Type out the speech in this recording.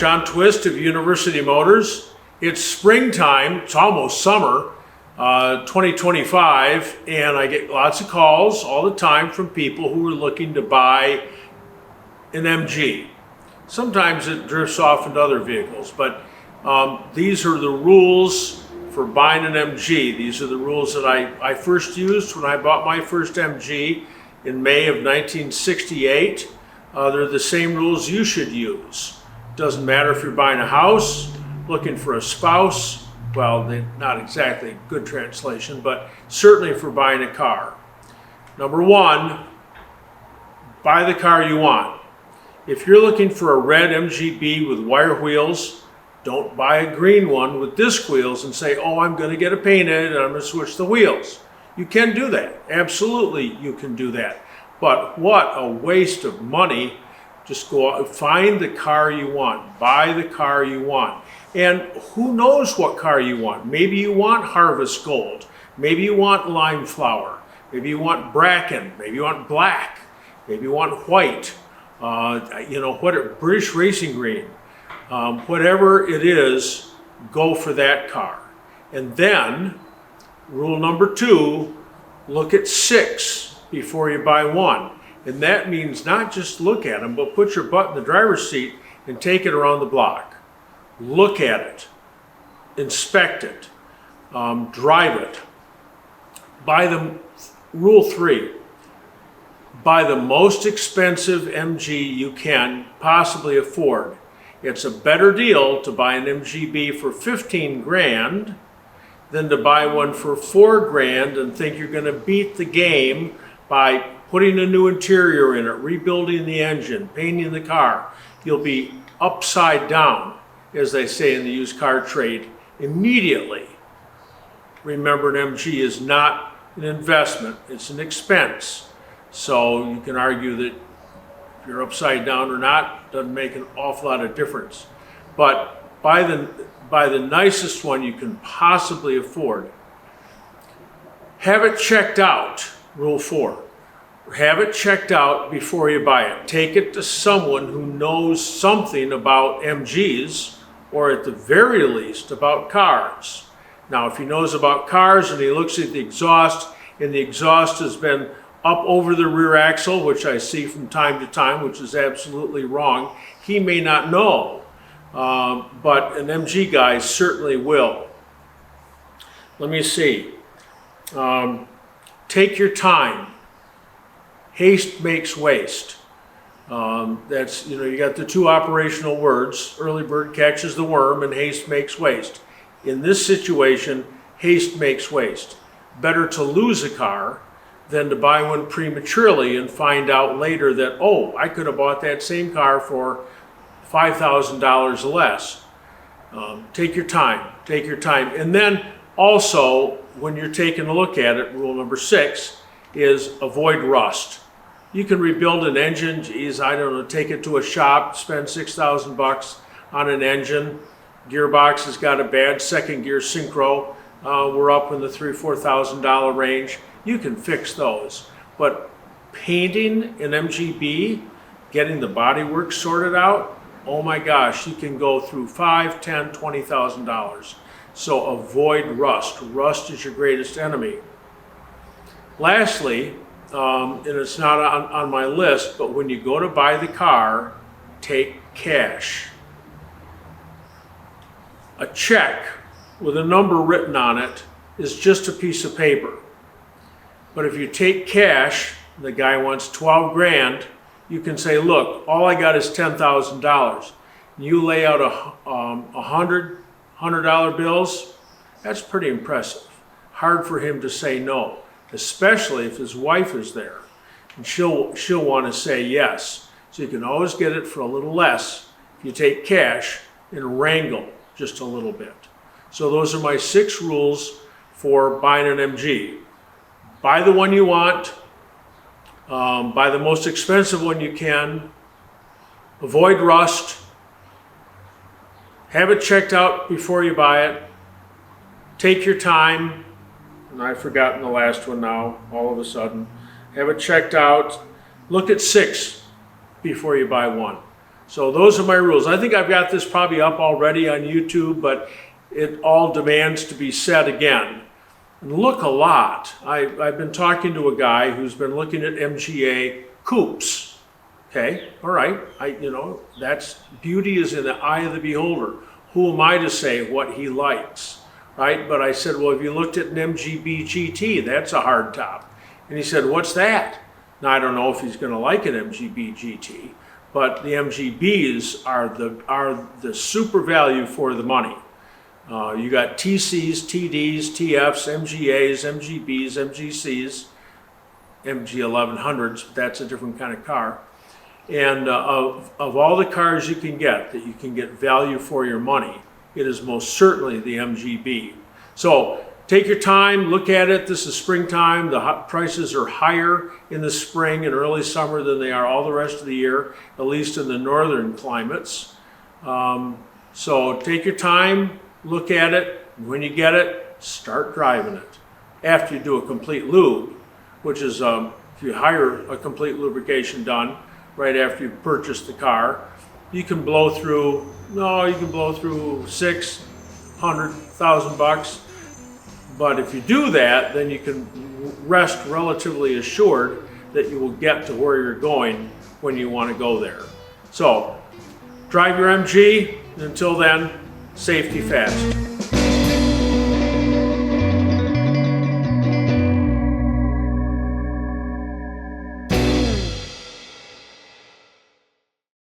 John Twist of University Motors. It's springtime, it's almost summer, 2025, and I get lots of calls all the time from people who are looking to buy an MG. Sometimes it drifts off into other vehicles, but these are the rules for buying an MG. These are the rules that I first used when I bought my first MG in May of 1968. They're the same rules you should use. Doesn't matter if you're buying a house, looking for a spouse, well, they're not exactly a good translation, but certainly for buying a car. Number one, buy the car you want. If you're looking for a red MGB with wire wheels, don't buy a green one with disc wheels and say, oh, I'm going to get it painted and I'm going to switch the wheels. You can do that. Absolutely, you can do that. But what a waste of money. Just go out, find the car you want, buy the car you want. And who knows what car you want? Maybe you want Harvest Gold, maybe you want Lime Flower, maybe you want Bracken, maybe you want black, maybe you want white, British Racing Green. Whatever it is, go for that car. And then, rule number 2, look at 6 before you buy one. And that means not just look at them, but put your butt in the driver's seat and take it around the block. Look at it, inspect it, drive it. Rule 3, buy the most expensive MG you can possibly afford. It's a better deal to buy an MGB for 15 grand than to buy one for 4 grand and think you're going to beat the game by putting a new interior in it, rebuilding the engine, painting the car. You'll be upside down, as they say in the used car trade, immediately. Remember, an MG is not an investment, it's an expense. So you can argue that if you're upside down or not, doesn't make an awful lot of difference. But buy the nicest one you can possibly afford. Have it checked out, rule 4. Have it checked out before you buy it. Take it to someone who knows something about MGs, or at the very least about cars. Now, if he knows about cars and he looks at the exhaust, and the exhaust has been up over the rear axle, which I see from time to time, which is absolutely wrong, he may not know, but an MG guy certainly will. Let me see. Take your time. Haste makes waste. That's, you got the 2 operational words, early bird catches the worm and haste makes waste. In this situation, haste makes waste. Better to lose a car than to buy one prematurely and find out later that, oh, I could have bought that same car for $5,000 less. Take your time, take your time. And then also, when you're taking a look at it, rule number 6 is avoid rust. You can rebuild an engine, take it to a shop, spend $6,000 on an engine. Gearbox has got a bad second gear synchro. We're up in the $3,000-$4,000 range. You can fix those. But painting an MGB, getting the bodywork sorted out, oh my gosh, you can go through $5,000, $10,000, $20,000. So avoid rust. Rust is your greatest enemy. Lastly, and it's not on my list, but when you go to buy the car, take cash. A check with a number written on it is just a piece of paper. But if you take cash, the guy wants 12 grand, you can say, look, all I got is $10,000. You lay out $100 bills, that's pretty impressive. Hard for him to say no, especially if his wife is there. And she'll want to say yes. So you can always get it for a little less if you take cash and wrangle just a little bit. So those are my 6 rules for buying an MG. Buy the one you want, buy the most expensive one you can, avoid rust, have it checked out before you buy it, take your time, and I've forgotten the last one now, all of a sudden. Have it checked out, look at 6 before you buy one. So those are my rules. I think I've got this probably up already on YouTube, but it all demands to be said again. And look a lot. I've been talking to a guy who's been looking at MGA coupes. Okay, all right. That's beauty is in the eye of the beholder. Who am I to say what he likes, right? But I said, well, if you looked at an MGB GT, that's a hard top. And he said, what's that? Now, I don't know if he's going to like an MGB GT, but the MGBs are the super value for the money. You got TCs, TDs, TFs, MGAs, MGBs, MGCs, MG1100s, but that's a different kind of car. And of all the cars you can get that you can get value for your money, it is most certainly the MGB. So take your time, look at it. This is springtime. The prices are higher in the spring and early summer than they are all the rest of the year, at least in the northern climates. So take your time, look at it. When you get it, start driving it. After you do a complete lube, which is if you hire a complete lubrication done right after you purchase the car, you can blow through 600,000 bucks. But if you do that, then you can rest relatively assured that you will get to where you're going when you want to go there. So drive your MG. Until then, safety fast.